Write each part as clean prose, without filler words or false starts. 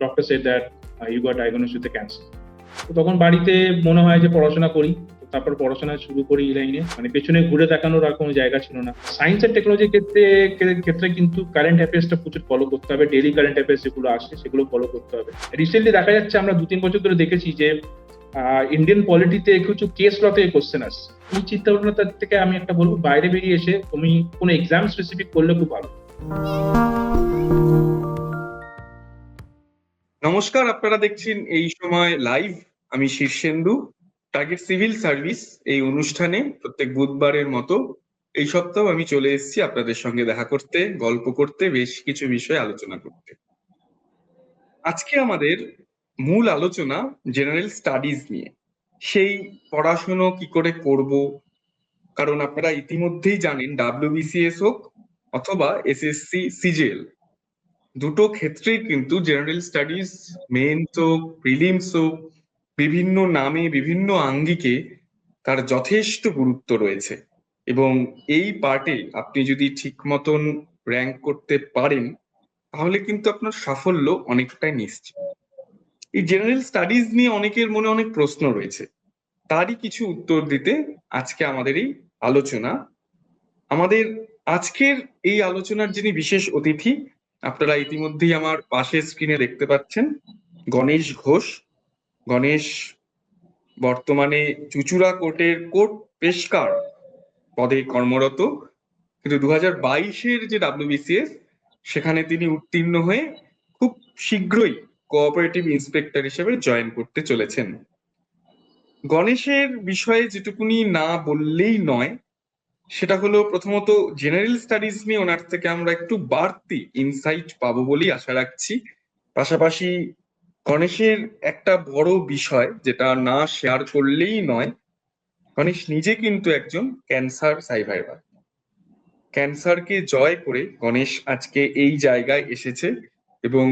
Doctor said that you got diagnosed with cancer. তো তখন বাড়িতে মনে হয় যে পড়াশোনা করি, তারপর পড়াশোনা শুরু করি এই লাইনে। মানে পেছনে ঘুরে দেখানোর আর কোনো জায়গা ছিল না। সায়েন্স এন্ড টেকনোলজির ক্ষেত্রে কিন্তু কারেন্ট অ্যাফেয়ার্সটা প্রচুর ফলো করতে হবে, ডেইলি কারেন্ট অ্যাফেয়ার্স যেগুলো আসে সেগুলো ফলো করতে হবে। রিসেন্টলি দেখা যাচ্ছে, আমরা 2-3 বছর ধরে দেখেছি যে ইন্ডিয়ান পলিটিতে কিছু কেস ল থেকে কোশ্চেন আসছে। এই চিন্তা ভাবনা থেকে আমি একটা বলবো, বাইরে বেরিয়ে এসে তুমি কোনো এক্সাম স্পেসিফিক করলে খুব ভালো। নমস্কার, আপনারা দেখছেন এই সময় লাইভ। আমি শীর্ষেন্দু। টার্গেট সিভিল সার্ভিস এই অনুষ্ঠানে প্রত্যেক বুধবারের মতো এই সপ্তাহ আমি চলে এসেছি আপনাদের সঙ্গে দেখা করতে, গল্প করতে, বেশ কিছু বিষয়ে আলোচনা করতে। আজকে আমাদের মূল আলোচনা জেনারেল স্টাডিজ নিয়ে। সেই পড়াশুনো কি করে করব, কারণ আপনারা ইতিমধ্যেই জানেন WBCS হোক অথবা SSC CGL দুটো ক্ষেত্রেই কিন্তু জেনারেল স্টাডিজ, মেন্স হোক প্রিলিমস হোক, বিভিন্ন নামে বিভিন্ন আঙ্গিকে তার যথেষ্ট গুরুত্ব রয়েছে। এবং এই পার্টে আপনি যদি ঠিক মতন র্যাঙ্ক করতে পারেন তাহলে কিন্তু আপনার সাফল্য অনেকটাই নিশ্চিত। এই জেনারেল স্টাডিজ নিয়ে অনেকের মনে অনেক প্রশ্ন রয়েছে, তারই কিছু উত্তর দিতে আজকে আমাদের এই আলোচনা। আমাদের আজকের এই আলোচনার যিনি বিশেষ অতিথি, আপনারা ইতিমধ্যেই আমার পাশের স্ক্রিনে দেখতে পাচ্ছেন, গণেশ ঘোষ। গণেশ বর্তমানে চুঁচুড়া কোর্টের কোর্ট পেশকার পদে কর্মরত, কিন্তু 2022-এর যে WBCS সেখানে তিনি উত্তীর্ণ হয়ে খুব শীঘ্রই কোঅপারেটিভ ইন্সপেক্টর হিসেবে জয়েন করতে চলেছেন। গণেশের বিষয়ে যেটুকুনি না বললেই নয়, সেটা হলো প্রথমত জেনারেল স্টাডিজ নিয়ে ওনার থেকে আমরা একটু বাড়তি ইনসাইট পাবো বলেই আশা রাখছি। পাশাপাশি গণেশের একটা বড় বিষয় যেটা না শেয়ার করলেই নয়, গণেশ নিজে কিন্তু একজন ক্যান্সার সার্ভাইভার। ক্যান্সারকে জয় করে গণেশ আজকে এই জায়গায় এসেছে। এবং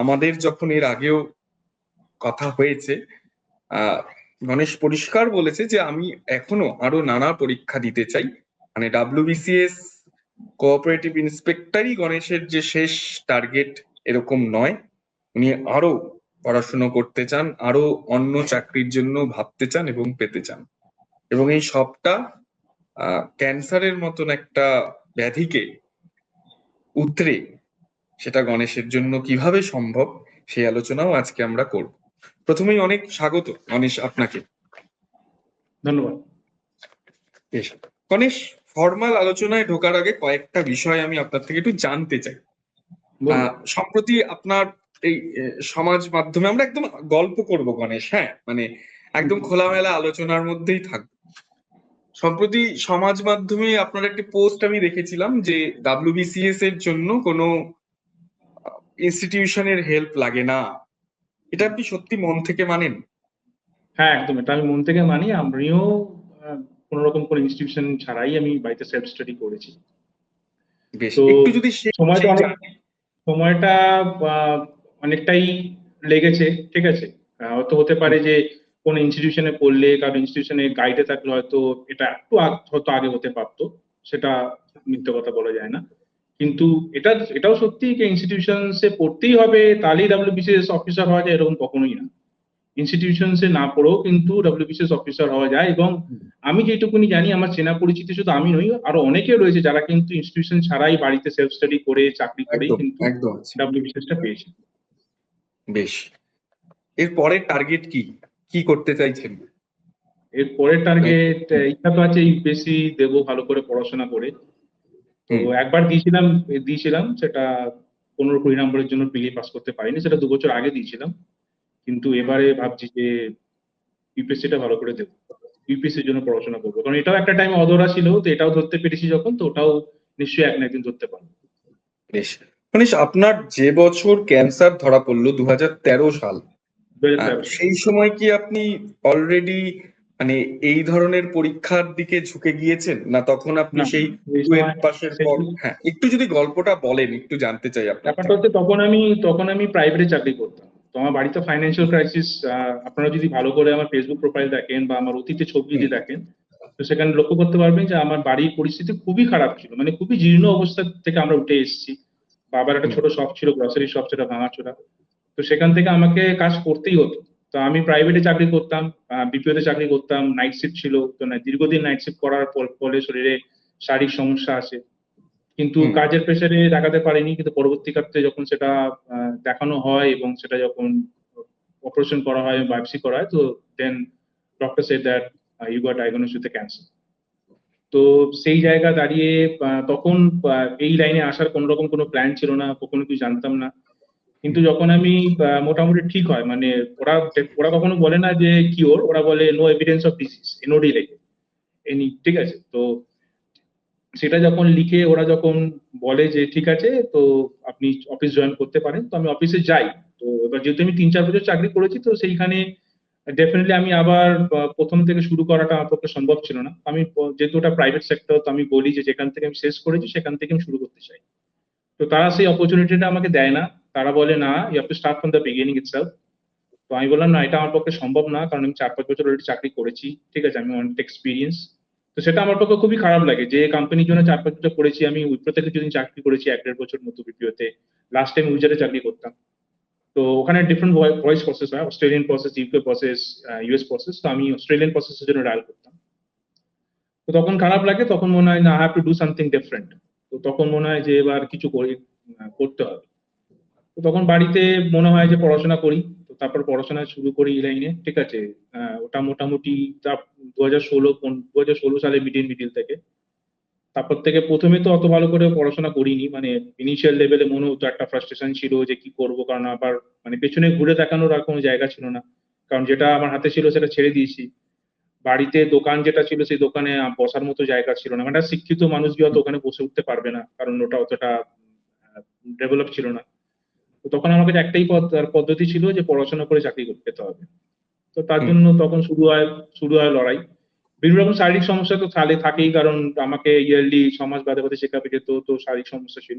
আমাদের যখন এর আগেও কথা হয়েছে, গণেশ পরিষ্কার বলেছে যে আমি এখনো আরো নানা পরীক্ষা দিতে চাই। মানে WBCS কোঅপারেটিভ ইন্সপেক্টরই গণেশের যে শেষ টার্গেট এরকম নয়, উনি আরো পড়াশুনো করতে চান, আরো অন্য চাকরির জন্য ভাবতে চান এবং পেতে চান। এবং এই সবটা ক্যান্সারের মতন একটা ব্যাধিকে উতরে সেটা গণেশের জন্য কিভাবে সম্ভব সেই আলোচনাও আজকে আমরা করব। প্রথমেই অনেক স্বাগত গণেশ আপনাকে। ধন্যবাদ। বেশ, গণেশ, ফর্মাল আলোচনায় ঢোকার আগে কয়েকটা বিষয় আমি আপনার থেকে একটু জানতে চাই। সম্প্রতি আপনার এই সমাজ মাধ্যমে আমরা একদম গল্প করব গণেশ, হ্যাঁ, মানে একদম খোলামেলা আলোচনার মধ্যেই থাকবো। সম্প্রতি সমাজ মাধ্যমে আপনার একটি পোস্ট আমি দেখেছিলাম যে WBCS এর জন্য কোনো ইনস্টিটিউশনের হেল্প লাগে না। এটা আপনি সত্যি মন থেকে মানেন? হ্যাঁ, একদম, এটা আমি মন থেকে মানি। আমিও কোনো রকম কোনো ইনস্টিটিউশন ছাড়াই আমি বাড়িতে সেলফ স্টাডি করেছি। বেশ, তো একটু যদি সময়টা অনেকটাই লেগেছে, ঠিক আছে। হয়তো হতে পারে যে কোন ইনস্টিটিউশনে পড়লে, কারণ ইনস্টিটিউশনে গাইডে থাকলে হয়তো এটা একটু হয়তো আগে হতে পারতো, সেটা মিথ্যে কথা বলা যায় না। কিন্তু এটাও সত্যি যে ইনস্টিটিউশনসে পড়তেই হবে তাহলেই WBCS অফিসার হওয়া যায়, এরকম কখনোই না। ইনস্টিটিউশনসে না পড়েও কিন্তু WBCS অফিসার হওয়া যায়। এবং আমি যেটুকুনি জানি, আমার চেনা পরিচিতি শুধু আমি নই, আরো অনেকে রয়েছে যারা কিন্তু ইনস্টিটিউশন ছাড়াই বাড়িতে সেলফ স্টাডি করে, চাকরি করেই কিন্তু একদম WBCS টা পেয়েছে। বেশ, এর পরের টার্গেট কি, কি করতে চাইছেন? এর পরের টার্গেট, ইচ্ছা তো আছে ইউপিএসসি দেবো ভালো করে পড়াশোনা করে। তো একবার দিয়েছিলাম সেটা 15-20 নম্বরের জন্য প্রিলি পাস করতে পারিনি, সেটা 2 বছর আগে দিয়েছিলাম। কিন্তু এবারে ভাবছি যে ইউপিএসসি টা ভালো করে দেবো, ইউপিএসসির জন্য পড়াশোনা করবো, কারণ এটাও একটা টাইম অধরা ছিল, তো এটাও ধরতে পেরেছি যখন, তো ওটাও নিশ্চয়ই এক না একদিন ধরতে পারবো। বেশ, মনীষ, আপনার যে বছর ক্যান্সার ধরা পড়লো 2013 সাল, 2013 সালে। সেই সময় কি আপনি অলরেডি মানে এই ধরনের পরীক্ষার দিকে ঝুঁকে গিয়েছেন, না তখন আপনি না, সেই সেই 12 সময় পাশের পর? হ্যাঁ, একটু যদি গল্পটা বলেন, একটু জানতে চাই আপনার ব্যাপারটা থেকে। হচ্ছে, তখন আমি প্রাইভেটে চাকরি করতাম। তো আমার বাড়িতে ফাইন্যান্সিয়াল ক্রাইসিস। আপনারা যদি ভালো করে আমার ফেসবুক প্রোফাইল দেখেন বা আমার অতীতের ছবি যদি দেখেন, তো সেখানে লক্ষ্য করতে পারবেন যে আমার বাড়ির পরিস্থিতি খুবই খারাপ ছিল, মানে খুবই জীর্ণ অবস্থা থেকে আমরা উঠে এসেছি। বাবার একটা ছোট শপ ছিল, গ্রসারি শপ, সেটা ভাঙাচোরা। তো সেখান থেকে আমাকে কাজ করতেই হতো। তো আমি প্রাইভেটে চাকরি করতাম, বিপিও তে চাকরি করতাম, নাইট শিফট ছিল, তো না দীর্ঘদিন নাইট শিফট করার ফলে শরীরে শারীরিক সমস্যা আসে, কিন্তু হুম কাজের প্রেসারে দেখাতে পারিনি। কিন্তু পরবর্তী ক্ষেত্রে যখন সেটা দেখানো হয় এবং সেটা যখন অপারেশন করা হয়, বায়োপসি করা হয়, তো then doctor said that you got diagnosed with cancer. তো সেই জায়গা দাঁড়িয়ে তখন এই লাইনে আসার কোন রকম কোনো প্ল্যান ছিল না, কখনো কিছু জানতাম না। কিন্তু যখন আমি মোটামুটি ঠিক হয়, মানে ওরা ওরা কখনো বলে না যে কিওর, ওরা বলে নো এভিডেন্স অফ ডিজিজ, এনওডি লেগে, এনি, ঠিক আছে। তো সেটা যখন লিখে ওরা যখন বলে যে ঠিক আছে, তো আপনি অফিস জয়েন করতে পারেন, তো আমি অফিসে যাই। তো এবার যেহেতু আমি 3-4 বছর চাকরি করেছি, তো সেইখানে ডেফিনেটলি আমি আবার প্রথম থেকে শুরু করাটা আমার পক্ষে সম্ভব ছিল না। আমি যেহেতু ওটা প্রাইভেট সেক্টর, তো আমি বলি যে যেখান থেকে আমি শেষ করেছি সেখান থেকে আমি শুরু করতে চাই। তো তারা সেই অপরচুনিটিটা আমাকে দেয় না। তারা বলে না, you have to start from the beginning itself. তো আমি বললাম না, এটা আমার পক্ষে সম্ভব না, কারণ আমি 4-5 বছর অলরেডি চাকরি করেছি, ঠিক আছে, আমি অনেক এক্সপিরিয়েন্স। তো সেটা আমার পক্ষে খুবই খারাপ লাগে যে কোম্পানির জন্য 4-5 বছর করেছি। আমি উইপ্রো থেকে কিছুদিন চাকরি করেছি 1-1.5 বছর মতো বিপিওতে। লাস্ট টাইম উইজারে চাকরি করতাম। তো ওখানে ডিফারেন্ট ভয়েস প্রসেস হয়, Australian process, UK process, US process. তো আমি অস্ট্রেলিয়ান প্রসেসের জন্য ডায়াল করতাম। তো তখন খারাপ লাগে, তখন মনে হয় না, I have to do something different. তো তখন মনে হয় যে এবার কিছু করতে হবে। তো তখন বাড়িতে মনে হয় যে পড়াশোনা করি। তো তারপর পড়াশোনা শুরু করি এই লাইনে, ঠিক আছে। ওটা মোটামুটি 2016 সালে মিডিল মিডিল থেকে। তারপর থেকে প্রথমে তো অত ভালো করে পড়াশোনা করিনি, মানে ইনিশিয়াল লেভেলে মনে হতো, একটা ফ্রাস্ট্রেশন ছিল যে কি করব, কারণ আবার মানে পেছনে ঘুরে তাকানোর আর কোনো জায়গা ছিল না। কারণ যেটা আমার হাতে ছিল সেটা ছেড়ে দিয়েছি। বাড়িতে দোকান যেটা ছিল সেই দোকানে বসার মতো জায়গা ছিল না, মানে একটা শিক্ষিত মানুষ গিয়ে হয়তো ওখানে বসে উঠতে পারবে না, কারণ ওটা অতটা ডেভেলপ ছিল না। তো তখন আমার কাছে একটাই পদ্ধতি ছিল যে পড়াশোনা করে চাকরি করতে পেতে হবে। তো তার হুম জন্য তখন শুরু হয় লড়াই। বিভিন্ন রকম শারীরিক সমস্যা তো তাহলে থাকেই, কারণ আমাকে ইয়ারলি 6 মাস বাদে বাদে চেক আপে যেত, তো শারীরিক সমস্যা ছিল।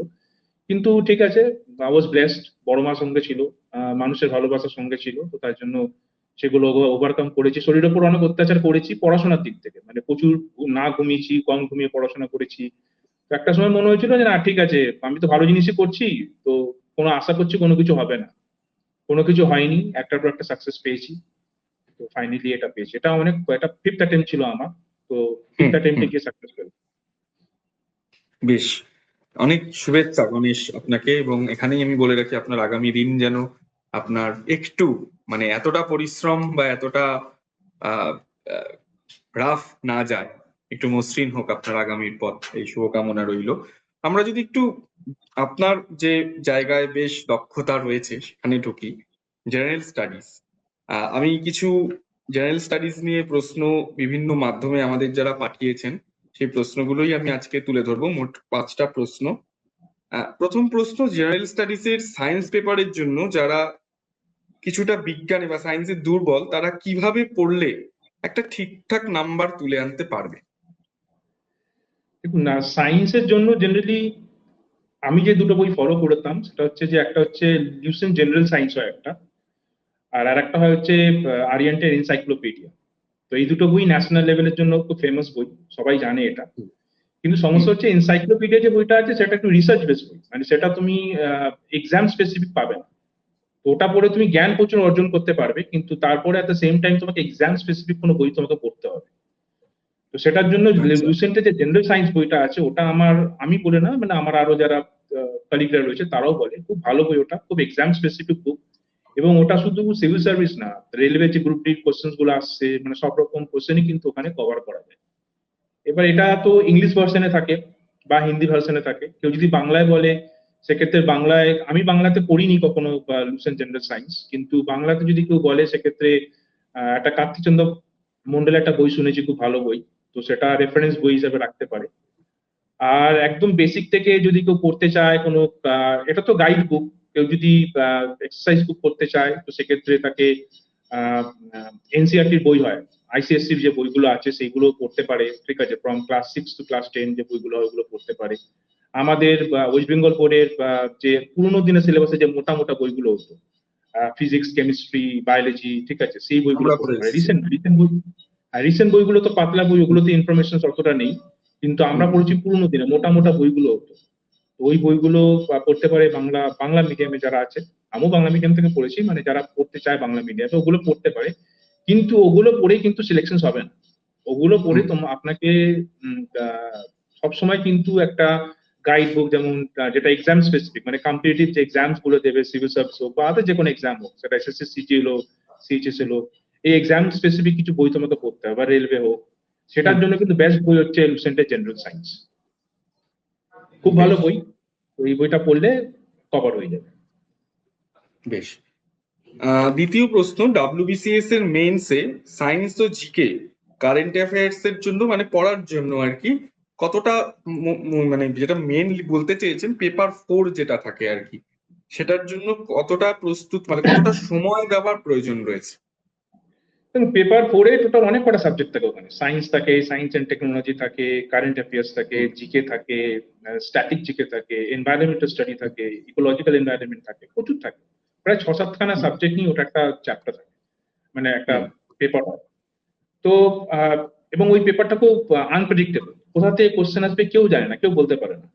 কিন্তু ঠিক আছে, আই ওয়াজ ব্লেসড, বড় মা সঙ্গে ছিল, মানুষের ভালোবাসার সঙ্গে ছিল, তো তার জন্য সেগুলো ওভারকাম করেছি। শরীরের উপর অনেক অত্যাচার করেছি পড়াশোনার দিক থেকে, মানে প্রচুর না ঘুমিয়েছি, কম ঘুমিয়ে পড়াশোনা করেছি। তো একটা সময় মনে হয়েছিল যে না ঠিক আছে, আমি তো ভালো জিনিসই করছি, তো কোনো আশা করছি কোনো কিছু হবে না। কোনো কিছু হয়নি, একটার পর একটা সাকসেস পেয়েছি। তো ফাইনালি এটা পেয়েছি, এটা অনেক, এটা ফিফথ অ্যাটেম্প ছিল আমার। তো হুম ফিফথ অ্যাটেম্পটে হুম গিয়ে সাকসেস পেলাম। বেশ, অনেক শুভেচ্ছা গণেশ আপনাকে। এবং এখানেই আমি বলে রাখি, আপনার আগামী দিন যেন আপনার একটু মানে এতটা পরিশ্রম বা এতটা রাফ না যায়, একটু মসৃণ হোক আপনার আগামীর পথ, এই শুভকামনা রইল। আমরা যদি একটু আপনার যে জায়গায় বেশ দক্ষতা রয়েছে সেখানে ঢুকি, জেনারেল স্টাডিজ। আমি কিছু জেনারেল স্টাডিজ নিয়ে প্রশ্ন বিভিন্ন মাধ্যমে আমাদের যারা পাঠিয়েছেন সেই প্রশ্নগুলোই আমি আজকে তুলে ধরবো, মোট 5টা প্রশ্ন। প্রথম প্রশ্ন, জেনারেল স্টাডিজ এর সায়েন্স পেপারের জন্য যারা কিছুটা বিজ্ঞানে বা সায়েন্সে দুর্বল, তারা কিভাবে পড়লে একটা ঠিকঠাক নাম্বার তুলে আনতে পারবে? দেখুন না, সায়েন্সের জন্য জেনারেলি আমি যে দুটো বই ফলো করতাম সেটা হচ্ছে যে একটা হচ্ছে লিউসেন জেনারেল সায়েন্স হয় একটা, আর একটা হয় হচ্ছে আরিয়েন্টের এনসাইক্লোপিডিয়া। তো এই দুটো বই ন্যাশনাল লেভেলের জন্য খুব ফেমাস বই, সবাই জানে এটা। কিন্তু হুম সমস্যা হচ্ছে এনসাইক্লোপিডিয়া যে বইটা আছে সেটা একটু রিসার্চ বেস বই, মানে সেটা তুমি এক্সাম স্পেসিফিক পাবে না। তো ওটা পড়ে তুমি জ্ঞান প্রচুর অর্জন করতে পারবে, কিন্তু তারপরে এট দ্য সেম টাইম তোমাকে এক্সাম স্পেসিফিক কোনো বই তোমাকে পড়তে হবে। তো সেটার জন্য আচ্ছা লুসেন্টের যে জেনারেল সায়েন্স বইটা আছে ওটা আমার, আমি বলে না, মানে আমার আরো যারা কলিগরা রয়েছে তারাও বলে খুব ভালো বই, ওটা খুব এক্সাম স্পেসিফিক বুক। এবং ওটা শুধু সিভিল সার্ভিস না, রেলওয়ে যে গ্রুপ ডি কোশ্চেন গুলো আসছে, মানে সব রকম কোশ্চেনই কিন্তু ওখানে কভার করা যায়। এবার এটা তো ইংলিশ ভার্সনে থাকে বা হিন্দি ভার্সনে থাকে, কেউ যদি বাংলায় বলে সেক্ষেত্রে বাংলায়, আমি বাংলাতে পড়িনি কখনো লুসেন্ট জেনারেল সায়েন্স, কিন্তু বাংলাতে যদি কেউ বলে সেক্ষেত্রে একটা কার্তিকচন্দ্র মন্ডলের একটা বই শুনেছি, খুব ভালো বই। তো সেটা রেফারেন্স বই হিসেবে রাখতে পারে। আর একদম বেসিক থেকে যদি কেউ পড়তে চায় কোনো, এটা তো গাইড বুক, কেউ যদি এক্সারসাইজ বুক করতে চায় তো সেক্ষেত্রে তাকে এনসিআরটির বই হয়, আইসিএসসির যে বইগুলো আছে সেইগুলো পড়তে পারে, ঠিক আছে, ফ্রম ক্লাস 6 টু ক্লাস 10 যে বইগুলো হয় ওগুলো পড়তে পারে। আমাদের ওয়েস্ট বেঙ্গল বোর্ডের যে পুরোনো দিনের সিলেবাসে যে মোটা মোটা বইগুলো হতো, ফিজিক্স, কেমিস্ট্রি, বায়োলজি, ঠিক আছে, সেই বইগুলো আমরা পড়ে পড়তে পারে। এসেছি। রিসেন্ট রিসেন্ট বই, রিসেন্ট বইগুলো তো পাতলা বই, ওগুলোতে ইনফরমেশন অতটা নেই। কিন্তু আমরা হুম পড়েছি পুরোনো দিনে মোটা মোটা বইগুলো হতো। তো ওই বইগুলো পড়তে পারে বাংলা বাংলা মিডিয়ামে যারা আছে। আমিও বাংলা মিডিয়াম থেকে পড়েছি, মানে যারা পড়তে চায় বাংলা মিডিয়ামে ওগুলো পড়তে পারে, কিন্তু ওগুলো পড়েই কিন্তু সিলেকশন হবে না। ওগুলো পড়ে আপনাকে সবসময় কিন্তু একটা গাইড বুক, যেমন যেটা এক্সাম স্পেসিফিক, মানে কম্পিটিটিভ যে এক্সামস গুলো দেবে, সিভিল সার্ভিস হোক বা আদার যে কোনো এক্সাম হোক, সেটা এসএসসি সিজিএল হোক, সিএইচএসএল হোক, এই এক্সাম স্পেসিফিক কিছু বই তোমাকে পড়তে হবে, বা রেলওয়ে হোক, সেটার জন্য কিন্তু বেস্ট বই হচ্ছে লুসেন্টের জেনারেল সায়েন্স। খুব ভালো বই, এই বইটা পড়লে কভার হয়ে যাবে। বেশ। দ্বিতীয় প্রশ্ন, ডাব্লিউবিসিএস এর মেইনসে সায়েন্স ও জিকে কারেন্ট অ্যাফেয়ার্স এর জন্য মানে পড়ার জন্য আর কি কতটা মানে যেটা মেইনলি বলতে চেয়েছেন পেপার 4 যেটা থাকে আর কি, সেটার জন্য কতটা প্রস্তুত মানে কতটা সময় দেওয়ার প্রয়োজন রয়েছে? পেপার 4-এ টোটাল অনেক কটা সাবজেক্ট থাকে, ওখানে সায়েন্স থাকে, সায়েন্স এন্ড টেকনোলজি থাকে, কারেন্ট অ্যাফেয়ার্স থাকে, জিকে থাকে, স্ট্যাটিক জিকে থাকে, এনভায়রনমেন্টাল স্টাডি থাকে, ইকোলজিক্যাল এনভায়রনমেন্ট থাকে, প্রচুর থাকে। প্রায় 6-7খানা সাবজেক্ট নিয়ে ওটা একটা চ্যাপ্টার থাকে, মানে একটা পেপার হয়। তো এবং ওই পেপারটা খুব আনপ্রেডিক্টেবল, কোথা থেকে কোশ্চেন আসবে কেউ জানে না, কেউ বলতে পারে না।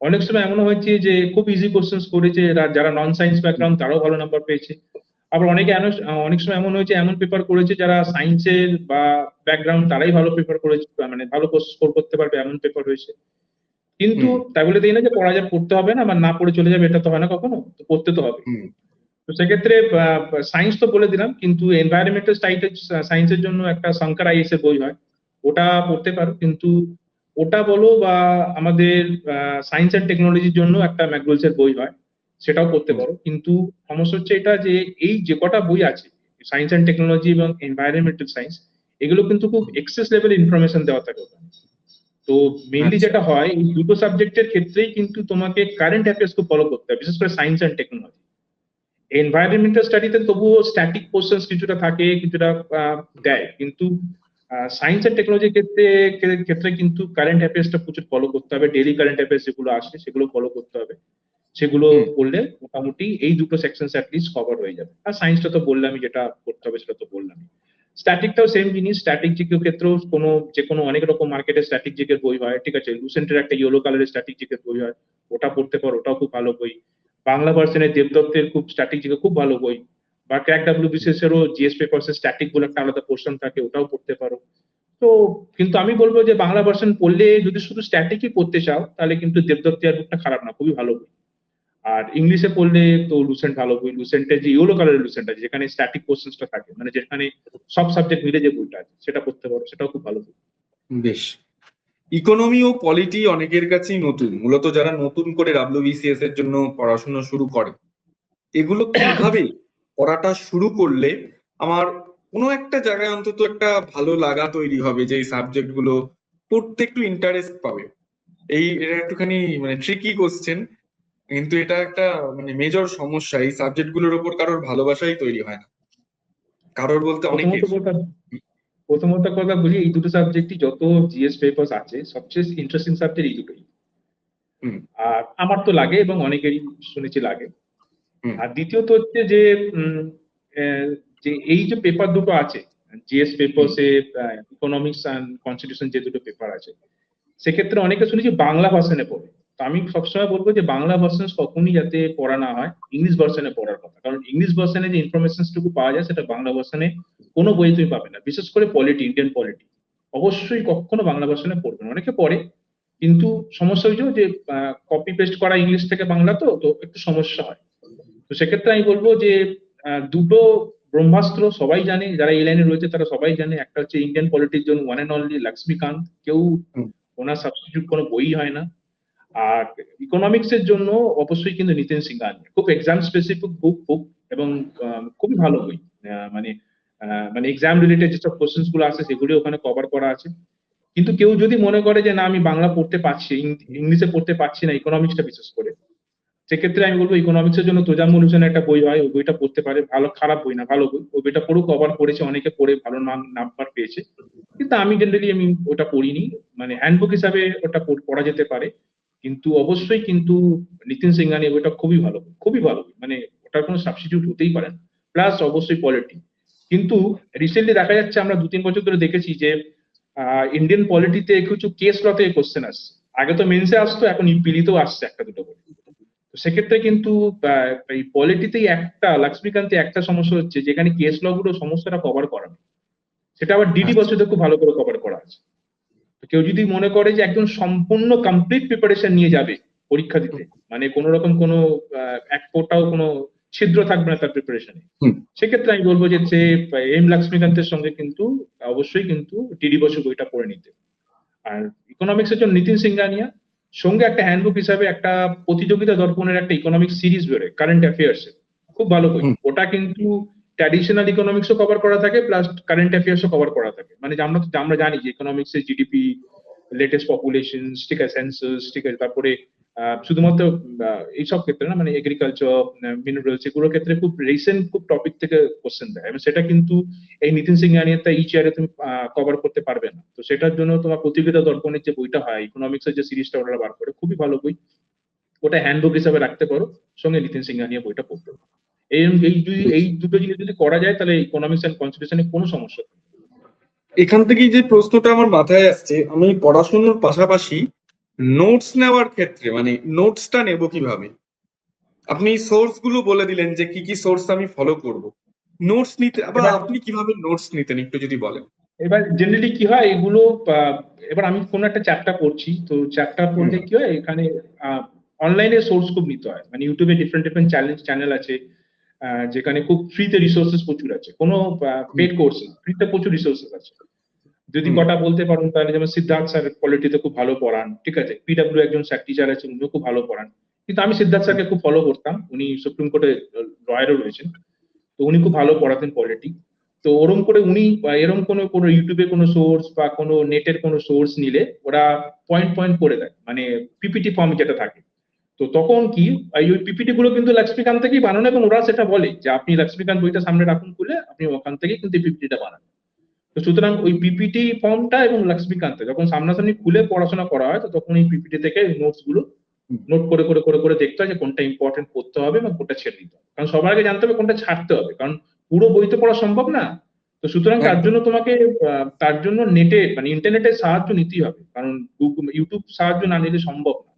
অনেক সময় এমন হয়েছে যে খুব ইজি কোশ্চেন করেছে, যারা নন সায়েন্স ব্যাকগ্রাউন্ড তারাও ভালো নাম্বার পেয়েছে। আবার অনেক সময় এমন হয়েছে, এমন পেপার করেছে যারা সায়েন্সের বা ব্যাকগ্রাউন্ড তারাই ভালো পেপার করেছে, মানে ভালো স্কোর করতে পারবে এমন পেপার হয়েছে। কিন্তু তাই বলে দিই না যে পড়া যায় পড়তে হবে না, বা না পড়ে চলে যাবে, এটা তো হয় না কখনো, তো পড়তে তো হবে। তো সেক্ষেত্রে সায়েন্স তো বলে দিলাম, কিন্তু এনভায়রনমেন্টাল সায়েন্সের জন্য একটা শঙ্কর আইএস এর বই হয়, ওটা পড়তে পারো। কিন্তু ওটা বলো বা আমাদের সায়েন্স এন্ড টেকনোলজির জন্য একটা ম্যাকডওয়েলস এর বই হয়, সেটাও পড়তে পারো। কিন্তু সমস্যা হচ্ছে এটা যে এই যে কটা বই আছে, সায়েন্স এন্ড টেকনোলজি এবং এনভায়রনমেন্টাল সায়েন্স, এগুলো কিন্তু খুব এক্সেস লেভেল ইনফরমেশন দেওয়া থাকে ওখানে। তো মেইনলি যেটা হয়, এই দুটো সাবজেক্টের ক্ষেত্রেই কিন্তু তোমাকে কারেন্ট অ্যাফেয়ার্স কে ফলো করতে হবে, বিশেষ করে সায়েন্স এন্ড টেকনোলজি। এনভায়রনমেন্টাল স্টাডিতে তবুও স্ট্যাটিক কোশ্চেন কিছুটা থাকে, কিছুটা দেয়, কিন্তু সায়েন্স এন্ড টেকনোলজির ক্ষেত্রে কিন্তু কারেন্ট অ্যাফেয়ার্সটা প্রচুর ফলো করতে হবে, ডেইলি কারেন্ট অ্যাফেয়ার্স যেগুলো আসে সেগুলো ফলো করতে হবে। সেগুলো করলে মোটামুটি এই দুটো সেকশন অ্যাটলিস্ট কভার হয়ে যাবে। আর সায়েন্সটা তো বললামই, যেটা করতে হবে সেটা তো বললামই। স্ট্যাটিকটাও সেম জিনিস, স্ট্যাটিক জিকের ক্ষেত্রেও যে কোনো অনেক রকম মার্কেটে স্ট্যাটিক জিকের বই হয়, ঠিক আছে। লুসেন্টের একটা ইয়েলো কালারের স্ট্যাটিক জিকের বই হয়, ওটা পড়তে পারো, ওটাও খুব ভালো বই। বাংলা ভার্সনে দেবদত্তের খুব স্ট্যাটিক জিকে খুব ভালো বই। বা ক্র্যাক ডাব্লিউবিসিএস এরও জিএস পেপারস এর স্ট্যাটিক বলে একটা আলাদা পোর্শন থাকে, ওটাও পড়তে পারো। তো কিন্তু আমি বলবো যে বাংলা ভার্সন পড়লে যদি শুধু স্ট্যাটিকই পড়তে চাও, তাহলে কিন্তু দেবদত্ত এর বুকটা খারাপ না, খুবই ভালো বই। আর ইংলিশে পড়লে তো লুসেন্ট ভালো বই, লুসেন্টের যে ইয়েলো কালারের লুসেন্ট আছে, যেখানে স্ট্যাটিক কোশ্চেন্সটা থাকে, মানে যেখানে সব সাবজেক্ট মিলে যে বইটা আছে, সেটা পড়তে পারো, সেটাও খুব ভালো বই। বেশ। ইকোনমি ও পলিটি অনেকের কাছেই নতুন, মূলত যারা নতুন করে ডাব্লিউবিসিএস এর জন্য পড়াশোনা শুরু করে, এগুলো কিভাবে পড়াটা শুরু করলে আমার কোনো একটা জায়গায় অন্তত একটা ভালো লাগা তৈরি হবে, যে এই সাবজেক্ট গুলো পড়তে একটু ইন্টারেস্ট পাবে? এটা একটুখানি মানে ট্রিকি কোশ্চেন, কিন্তু এটা একটা মানে মেজর সমস্যা, এই সাবজেক্ট গুলোর উপর কারোর ভালোবাসাই তৈরি হয় না, কারোর বলতে প্রথমত অনেকের। কথা প্রথমত কথা বলি, এই দুটো সাবজেক্টই যত জিএস পেপার আছে সবচেয়ে ইন্টারেস্টিং সাবজেক্ট এই দুটোই। আর আমার তো লাগে, এবং অনেকেরই শুনেছি লাগে। আর দ্বিতীয়ত হচ্ছে যে উম, আহ, যে এই যে পেপার দুটো আছে, জিএস পেপারসে ইকোনমিক্স অ্যান্ড কনস্টিটিউশন, যে দুটো পেপার আছে, সেক্ষেত্রে অনেকে শুনেছি বাংলা ভার্সনে পড়ে। তো আমি সবসময় বলবো যে বাংলা ভার্সন কখনই যাতে পড়া না হয়, ইংলিশ ভার্সনে পড়ার কথা। কারণ ইংলিশ ভার্সনে যে ইনফরমেশন টুকু পাওয়া যায়, সেটা বাংলা ভার্সনে কোনো বই তুমি পাবে না। বিশেষ করে পলিটি, ইন্ডিয়ান পলিটি অবশ্যই কখনো বাংলা ভার্সনে পড়বে না। অনেকে পড়ে, কিন্তু সমস্যা হয়েছে যে কপি পেস্ট করা ইংলিশ থেকে বাংলা, তো তো একটু সমস্যা হয়। তো সেক্ষেত্রে আমি বলবো যে দুটো ব্রহ্মাস্ত্র সবাই জানে, যারা এই লাইনে রয়েছে তারা সবাই জানে। একটা হচ্ছে ইন্ডিয়ান পলিটির জন্য ওয়ান এন্ড অনলি লক্ষ্মীকান্ত, কেউ ওনার সাবস্টিটিউট কোনো বই হয় না। আর ইকোনমিক্স এর জন্য অবশ্যই কিন্তু নিতিন সিংহানি, খুব এক্সাম স্পেসিফিক বুক, এবং খুবই ভালো বই। মানে মানে এক্সাম রিলেটেড যেসব কোশ্চেন্স গুলো আছে সেগুলি ওখানে কভার করা আছে। কিন্তু কেউ যদি মনে করে যে না আমি বাংলা পড়তে পারছি, ইংলিশে পড়তে পারছি না, ইকোনমিক্সটা বিশেষ করে, সেক্ষেত্রে আমি বলবো ইকোনমিক্স এর জন্য তোজাম্মুল হোসেনের একটা বই হয়, ওই বইটা পড়তে পারে। ভালো, খারাপ বই না, ভালো বই। ওই বইটা পড়েও কভার করেছে, অনেকে পড়ে ভালো নাম্বার পেয়েছে। কিন্তু আমি জেনারেলি ওটা পড়িনি। মানে হ্যান্ডবুক হিসাবে ওটা পড়া যেতে পারে, কিন্তু অবশ্যই কিন্তু নিতিন সিংহানি বইটা খুবই ভালো, খুবই ভালো। মানে ওটার কোনো সাবস্টিটিউট হতেই পারে না। প্লাস অবশ্যই পলিটি। কিন্তু রিসেন্টলি দেখা যাচ্ছে, আমরা 2-3 বছর ধরে দেখেছি যে ইন্ডিয়ান পলিটিতে কিছু কেস ল থেকে কোশ্চেন আসছে। আগে তো মেন্সে আসতো, এখন ইপিলিতেও আসছে একটা দুটো করে। তো সেক্ষেত্রে কিন্তু এই পলিটিতেই লক্ষ্মীকান্তে একটা সমস্যা হচ্ছে, যেখানে কেস ল গুলো সমস্যাটা কভার করা নেই। সেটা আবার ডিডি আচ্ছা। বছরে খুব ভালো করে কভার করা আছে। তো কেউ যদি মনে করে যে একদম সম্পূর্ণ কমপ্লিট প্রিপারেশন নিয়ে যাবে পরীক্ষা দিতে, মানে কোনো রকম কোনো এক ফোঁটাও কোনো ছিদ্র থাকবে না তার প্রিপারেশনে, হুম। সেক্ষেত্রে আমি বলবো যে সে এম লক্ষ্মীকান্তের সঙ্গে কিন্তু অবশ্যই কিন্তু ডিডি বসু বইটা পড়ে নিতে। আর ইকোনমিক্স এর জন্য নিতিন সিংহানিয়া, সঙ্গে একটা হ্যান্ডবুক হিসাবে একটা প্রতিযোগিতা দর্পণের একটা ইকোনমিক্স সিরিজ বেরোয় কারেন্ট অ্যাফেয়ার্স এর, খুব ভালো বই হুম। ওটা। কিন্তু ট্র্যাডিশনাল ইকোনমিক্সও কভার করা থাকে, প্লাস কারেন্ট অ্যাফেয়ার্সও কভার করা থাকে। মানে আমরা জানি যে ইকোনমিক্স এর জিডিপি, লেটেস্ট পপুলেশন, ঠিক আছে, সেন্সাস, ঠিক আছে, তারপরে শুধুমাত্র এইসব ক্ষেত্রে না, মানে এগ্রিকালচার, মিনারেলস, এগুলোর ক্ষেত্রে খুব রিসেন্ট খুব টপিক থেকে কোশ্চেন দেয়, এবং সেটা কিন্তু এই নিতিন সিংহানিয়ার তা ইচ ইয়ারে তুমি কভার করতে পারবে না। তো সেটার জন্য তোমার প্রতিযোগিতা দর্পণের যে বইটা হয়, ইকোনমিক্স এর যে সিরিজটা ওরা বার করে, খুবই ভালো বই, ওটা হ্যান্ডবুক হিসাবে রাখতে পারো, সঙ্গে নিতিন সিংহানিয়া বইটা পড়তে পারো। এই দুটো জিনিস যদি করা যায়, তাহলে ইকোনমিক্স এন্ড কনস্টিটিউশনে কোনো সমস্যা নেই। এখান থেকেই যে প্রশ্নটা আমার মাথায় আসছে, আমি পড়াশোনার পাশাপাশি নোটস নেওয়ার ক্ষেত্রে মানে নোটসটা নেব কিভাবে? আপনি সোর্স গুলো বলে দিলেন যে কি কি সোর্স আমি ফলো করব। নোটস নিতে বা এবার আপনি কিভাবে নোটস নিতেন একটু যদি বলেন। এবার জেনারেলি কি হয় এগুলো, এবার আমি কোনো একটা চ্যাপ্টার পড়ছি, তো চ্যাপ্টার হুম। পড়লে কি হয়, এখানে অনলাইনে সোর্স খুব নিতে হয়, মানে ইউটিউবে ডিফারেন্ট ডিফারেন্ট চ্যানেল আছে, যেখানে খুব ফ্রিতে রিসোর্সেস প্রচুর আছে, কোনো হুম। পেড কোর্স না, ফ্রিতে প্রচুর রিসোর্সেস আছে। যদি হুম। কটা বলতে পারেন, তাহলে যেমন সিদ্ধার্থ স্যার পলিটিতে খুব ভালো পড়ান, ঠিক আছে, পিডব্লিউ একজন স্যার টিচার আছে, উনিও খুব ভালো পড়ান। কিন্তু আমি সিদ্ধার্থ স্যারকে খুব ফলো করতাম, উনি সুপ্রিম কোর্টে লয়ারও রয়েছেন, তো উনি খুব ভালো পড়াতেন পলিটি। তো ওরম করে উনি এরম কোনো কোনো ইউটিউবে কোনো সোর্স বা কোনো নেটের কোনো সোর্স নিলে ওরা পয়েন্ট পয়েন্ট করে দেয়, মানে পিপিটি ফর্ম যেটা থাকে। তো তখন কি, ওই পিপিটি গুলো কিন্তু লক্ষ্মীকান্ত থেকেই বানানো, এবং ওরা সেটা বলে যে আপনি লক্ষ্মীকান্ত বইটা সামনে রাখুন খুলে, আপনি ওখান থেকে কিন্তু পিপিটিটা বানান। তো সুতরাং ওই পিপিটি ফর্মটা এবং লক্ষ্মীকান্ত যখন সামনাসামনি খুলে পড়াশোনা করা হয়, তো তখন এই পিপিটি থেকে নোটস গুলো হুম। নোট করে করে করে করে দেখতে হয় যে কোনটা ইম্পর্টেন্ট পড়তে হবে এবং কোনটা ছেড়ে দিতে হবে, কারণ সবার আগে জানতে হবে কোনটা ছাড়তে হবে, কারণ পুরো বই তো পড়া সম্ভব না। তো সুতরাং তার একদম। জন্য তোমাকে তার জন্য মানে ইন্টারনেটের সাহায্য নিতেই হবে, কারণ ইউটিউব সাহায্য না নিলে সম্ভব না।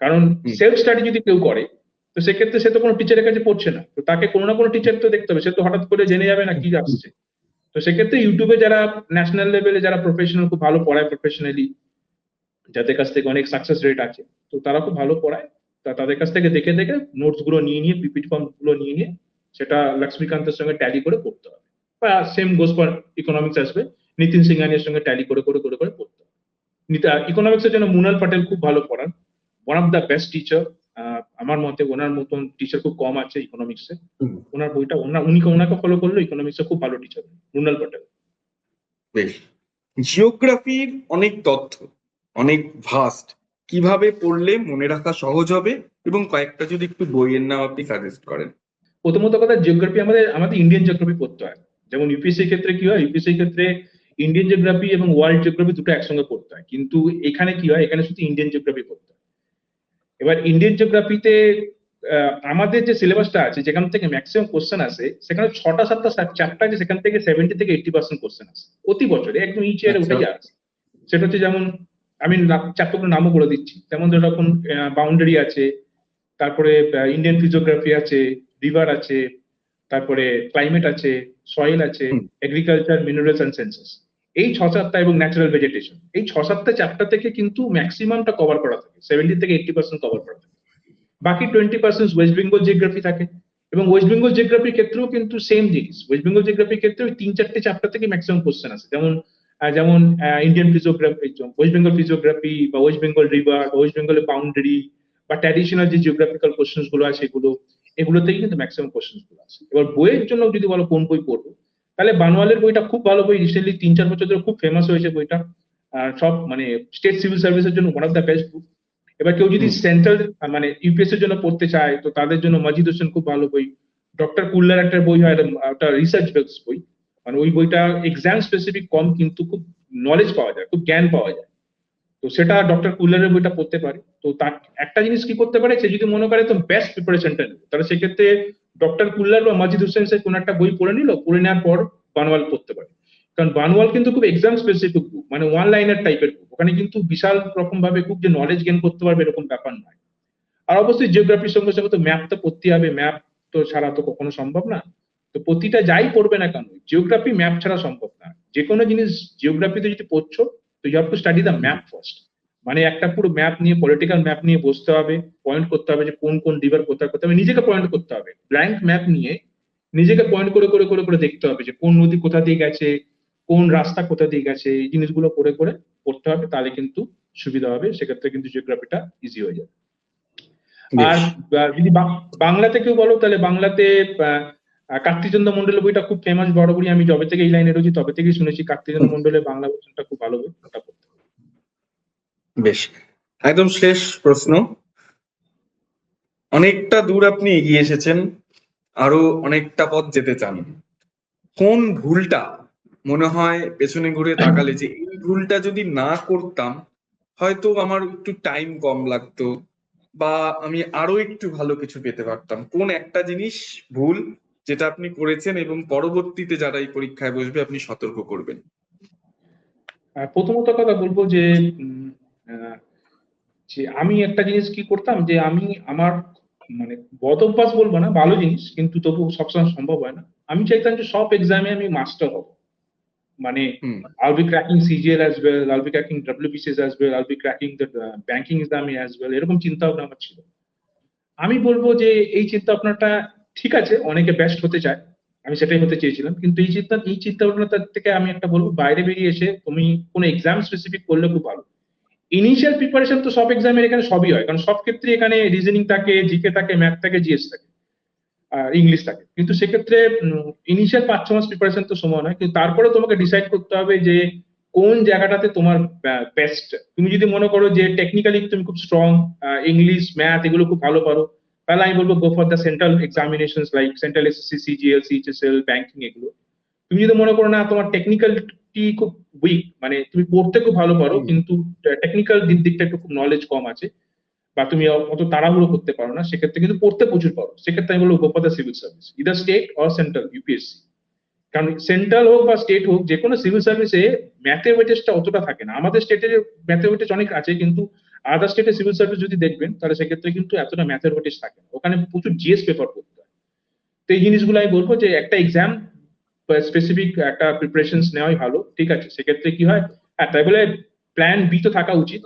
কারণ হুম। সেলফ স্টাডি যদি কেউ করে, তো সেক্ষেত্রে সে তো কোনো টিচারের কাছে পড়ছে না, তো তাকে কোনো না কোনো টিচার তো দেখতে হবে, সে তো হঠাৎ করে জেনে যাবে না কি আসছে। তো সেক্ষেত্রে ইউটিউবে যারা ন্যাশনাল লেভেলে যারা প্রফেশনাল, খুব ভালো পড়ায় প্রফেশনালি, যাদের কাছ থেকে অনেক সাকসেস রেট আছে, তো তারা খুব ভালো পড়ায়, তাদের কাছ থেকে দেখে দেখে নোটস গুলো নিয়ে নিয়ে, পিপিটি ফর্ম গুলো নিয়ে নিয়ে, সেটা লক্ষ্মীকান্তের সঙ্গে ট্যালি করে পড়তে হবে। বা সেম গোস ফর ইকোনমিক্স আসবে, নিতিন সিংহানিয়ার সঙ্গে ট্যালি করে করে করে করে পড়তে হবে। ইকোনমিক্স এর জন্য মুনাল পাটেল খুব ভালো পড়ান, one of the best teacher. আমার মতে ওনার মতন টিচার খুব কম আছে ইকোনমিক্স এ। হুম। ওনার বইটা ওনাকে ফলো করলে ইকোনমিক্স এ খুব ভালো টিচার, মুনাল পাটেল। বেশ। জিওগ্রাফির অনেক তথ্য, অনেক ভাস্ট, কিভাবে পড়লে মনে রাখা সহজ হবে এবং কয়েকটা যদি একটু বইয়ের নাম আপনি সাজেস্ট করেন। প্রথমত কথা, জিওগ্রাফি আমাদের আমাদের ইন্ডিয়ান জিওগ্রাফি পড়তে হয়। যেমন ইউপিএসসি ক্ষেত্রে কি হয়, ইউপিএসসি ক্ষেত্রে ইন্ডিয়ান জিওগ্রাফি এবং ওয়ার্ল্ড জিওগ্রাফি দুটো একসঙ্গে পড়তে হয়, কিন্তু এখানে কি হয়, এখানে শুধু ইন্ডিয়ান জিওগ্রাফি পড়তে হয়। এবার ইন্ডিয়ান জিওগ্রাফিতে আমাদের যে সিলেবাসটা আছে, যেখান থেকে ম্যাক্সিমাম কোশ্চেন আসে, সেখানে 6টা 7টা চ্যাপ্টার আছে, সেখান থেকে 70 থেকে 80% কোশ্চেন আসে প্রতি বছরে, একদম ইচ ইয়ারে আচ্ছা। উঠে যাচ্ছে। সেটা হচ্ছে যেমন, আমি চ্যাপ্টারগুলোর নামও বলে দিচ্ছি, যেমন ধরো এখন বাউন্ডারি আছে, তারপরে ইন্ডিয়ান ফিজিওগ্রাফি আছে, রিভার আছে, তারপরে ক্লাইমেট আছে, সয়েল আছে, হুম। এগ্রিকালচার, মিনারেলস এন্ড সেন্সাস, এই 6-7টা, এবং ন্যাচারাল ভেজিটেশন, এই 6-7টা চ্যাপ্টার থেকে কিন্তু ম্যাক্সিমামটা কভার করা থাকে, 70 থেকে 80% কভার করা থাকে। বাকি 20% ওয়েস্ট বেঙ্গল জিওগ্রাফি থাকে, এবং ওয়েস্ট বেঙ্গল জিওগ্রাফির ক্ষেত্রেও কিন্তু সেম জিনিস, ওয়েস্ট বেঙ্গল জিওগ্রাফির ক্ষেত্রে ওই 3-4টে চ্যাপ্টার থেকে ম্যাক্সিমাম কোশ্চেন আছে, যেমন Indian physiography, West Bengal physiography, বা ওয়েস্ট বেঙ্গল রিভার, ওয়েস্ট বেঙ্গলের বাউন্ডারি, বা ট্র্যাডিশনাল যে জিওগ্রাফিক্যাল কোশ্চেন গুলো আছে এগুলোতেই কিন্তু ম্যাক্সিমাম কোশ্চেন গুলো আছে। এবার বইয়ের জন্য যদি বলো কোন বই পড়বো, তাহলে বানোয়ালের বইটা খুব ভালো বই, রিসেন্টলি 3-4 বছর ধরে খুব ফেমাস হয়েছে বইটা। সব মানে স্টেট সিভিল সার্ভিসের জন্য ওয়ান অফ দ্য বেস্ট বুক। এবার কেউ যদি হুম। সেন্ট্রাল মানে ইউপিএসসি এর জন্য পড়তে চায়, তো তাদের জন্য মজিদ হোসেন খুব ভালো বই। ডক্টর কুল্লার একটা বই হয়, একটা রিসার্চ বেসড বই, মানে ওই বইটা এক্সাম স্পেসিফিক কম, কিন্তু খুব নলেজ পাওয়া যায়, খুব জ্ঞান পাওয়া যায়। তো সেটা ডক্টর কুল্লারের বইটা পড়তে পারে। তো তার একটা জিনিস কি করতে পারে, সে যদি মনে করে তো বেস্ট প্রিপারেশনটা নেবে, তাহলে সেক্ষেত্রে ডক্টর কুল্লার বা মাজিদ হোসেন সে কোন একটা বই পড়ে নিল, পড়ে নেওয়ার পর বানোয়াল পড়তে পারে। কারণ বানোয়াল কিন্তু খুব এক্সাম স্পেসিফিক বুক, মানে ওয়ান লাইনার টাইপের বুক, ওখানে কিন্তু বিশাল রকম ভাবে খুব যে নলেজ গেইন করতে পারবে এরকম ব্যাপার নয়। আর অবশ্যই জিওগ্রাফির সঙ্গে সঙ্গে তো ম্যাপ তো পড়তেই হবে, ম্যাপ তো ছাড়া তো কখনো সম্ভব না। তো প্রতিটা যাই পড়বে না কেন, জিওগ্রাফি ম্যাপ ছাড়া সম্ভব না। যে কোনো জিনিস জিওগ্রাফিতে যদি পড়ছো, তো you have to study the map first. মানে একটা পুরো ম্যাপ নিয়ে, পলিটিক্যাল ম্যাপ নিয়ে বসতে হবে, পয়েন্ট করতে হবে যে কোন কোন রিভার কোথায় কোথায় হবে, নিজেকে পয়েন্ট করতে হবে। ব্ল্যাঙ্ক ম্যাপ নিয়ে নিজেকে পয়েন্ট করে করে করে করে দেখতে হবে যে কোন নদী কোথা দিয়ে গেছে, কোন রাস্তা কোথা দিয়ে গেছে, এই জিনিসগুলো করে করে পড়তে হবে, তাহলে কিন্তু সুবিধা হবে, সেক্ষেত্রে কিন্তু জিওগ্রাফিটা ইজি হয়ে যাবে। আর বেশ। যদি বাংলাতে কেউ বলো, তাহলে বাংলাতে কার্তিচন্দ্র মন্ডলের বইটা খুব ফেমাস, বরাবরই আমি যবে থেকে এই লাইনে রয়েছি তবে থেকেই শুনেছি কার্তিচন্দ্র মন্ডলের বাংলা ভার্সনটা খুব ভালো বই, ওটা পড়তে হবে। বেশ, একদম শেষ প্রশ্ন। অনেকটা দূর আপনি এগিয়ে এসেছেন, আরো অনেকটা পথ যেতে চান। কোন ভুলটা মনে হয় পেছনে ঘুরে তাকালে যে এই ভুলটা যদি না করতাম হয়তো আমার একটু টাইম কম লাগতো, বা আমি আরো একটু ভালো কিছু পেতে পারতাম? কোন একটা জিনিস ভুল যেটা আপনি করেছেন এবং পরবর্তীতে যারা এই পরীক্ষায় বসবে আপনি সতর্ক করবেন? প্রথমত কথা বলবো যে উম, আহ, যে আমি একটা জিনিস কি করতাম, যে আমি আমার মানে বদ অভ্যাস বলবো না, ভালো জিনিস কিন্তু তবু সবসময় সম্ভব হয় না। আমি চাইতাম যে সব এক্সামে আমি মাস্টার হব। মানে হুম। I'll be cracking CGL as well, I'll be cracking WBCS as well, I'll be cracking the banking exam as well, এরকম চিন্তা ভাবনা আমার ছিল। আমি বলবো যে এই চিন্তা ভাবনাটা ঠিক আছে, অনেকে বেস্ট হতে চায়, আমি সেটাই হতে চেয়েছিলাম, কিন্তু এই চিন্তা ভাবনাটা থেকে আমি একটা বলবো, বাইরে বেরিয়ে এসে তুমি কোনো এক্সাম স্পেসিফিক করলে খুব ভালো। ইনিশিয়াল প্রিপারেশন তো সব এক্সামের এখানে সবই হয়, কারণ সব ক্ষেত্রে এখানে রিজনিং থাকে, জিকে থাকে, ম্যাথ থাকে, জিএস থাকে, ইংলিশ থাকে, কিন্তু সেক্ষেত্রে ইনিশিয়াল 5-6 মাস প্রিপারেশন তো সময় নয়, কিন্তু তারপরে তোমাকে ডিসাইড করতে হবে যে কোন জায়গাটাতে তোমার বেস্ট। তুমি যদি মনে করো যে টেকনিক্যালি তুমি খুব স্ট্রং, ইংলিশ ম্যাথ এগুলো খুব ভালো পারো, তাহলে আমি বলবো গো for the central examination like central SSC, CGL, CHSL, banking এগুলো। তুমি যদি মনে করো না তোমার টেকনিক্যালটি খুব উইক, মানে তুমি পড়তে খুব ভালো পারো হুম। কিন্তু টেকনিক্যাল দিকটা একটু খুব নলেজ কম আছে, বা তুমি অত তাড়াহুড়ো করতে পারো না, সেক্ষেত্রে কিন্তু পড়তে প্রচুর পারো, সেক্ষেত্রে আমি বলবো গো for the civil service, either state or central UPSC. কারণ সেন্ট্রাল হোক বা স্টেট হোক, যে কোনো সিভিল সার্ভিসে ম্যাথমেটিক্সটা অতটা থাকে না। আমাদের স্টেটের ম্যাথমেটিক্স অনেক আছে, কিন্তু আদার স্টেটের সিভিল সার্ভিস যদি দেখবেন, তাহলে সেক্ষেত্রে কিন্তু এতটা ম্যাথমেটিক্স থাকে না, ওখানে প্রচুর জিএস পেপার করতে হয়। তো এই জিনিসগুলো আমি বলবো যে একটা এক্সাম স্পেসিফিক একটা প্রিপারেশন নেওয়াই ভালো, ঠিক আছে? সেক্ষেত্রে কি হয়, হ্যাঁ তাই বলে প্ল্যান বি তো থাকা উচিত,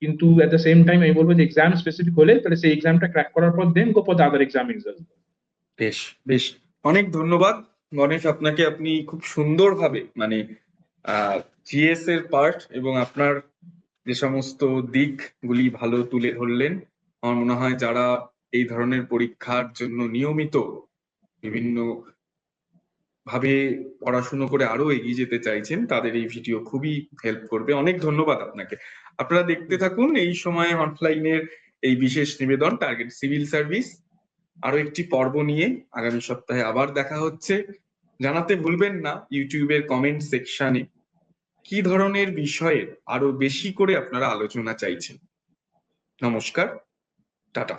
কিন্তু এট দ্য সেম টাইম আমি বলবো যে এক্সাম স্পেসিফিক হলে তাহলে সেই এক্সামটা ক্র্যাক করার পর then go for the other exam result. বেশ, বেশ, অনেক ধন্যবাদ গণেশ আপনাকে। আপনি খুব সুন্দরভাবে মানে জিএস এর পার্ট এবং আপনার যে সমস্ত দিকগুলি ভালো তুলে ধরলেন। আমার মনে হয় যারা এই ধরনের পরীক্ষার জন্য নিয়মিত বিভিন্ন ভাবে পড়াশুনো করে আরো এগিয়ে যেতে চাইছেন তাদের এই ভিডিও খুবই হেল্প করবে। অনেক ধন্যবাদ আপনাকে। আপনারা দেখতে থাকুন এই সময় অনলাইনের এই বিশেষ নিবেদন টার্গেট সিভিল সার্ভিস। আরো একটি পর্ব নিয়ে আগামী সপ্তাহে আবার দেখা হচ্ছে। জানাতে ভুলবেন না ইউটিউবের কমেন্ট সেকশনে কি ধরনের বিষয়ে আরো বেশি করে আপনারা আলোচনা চাইছেন। নমস্কার, টাটা।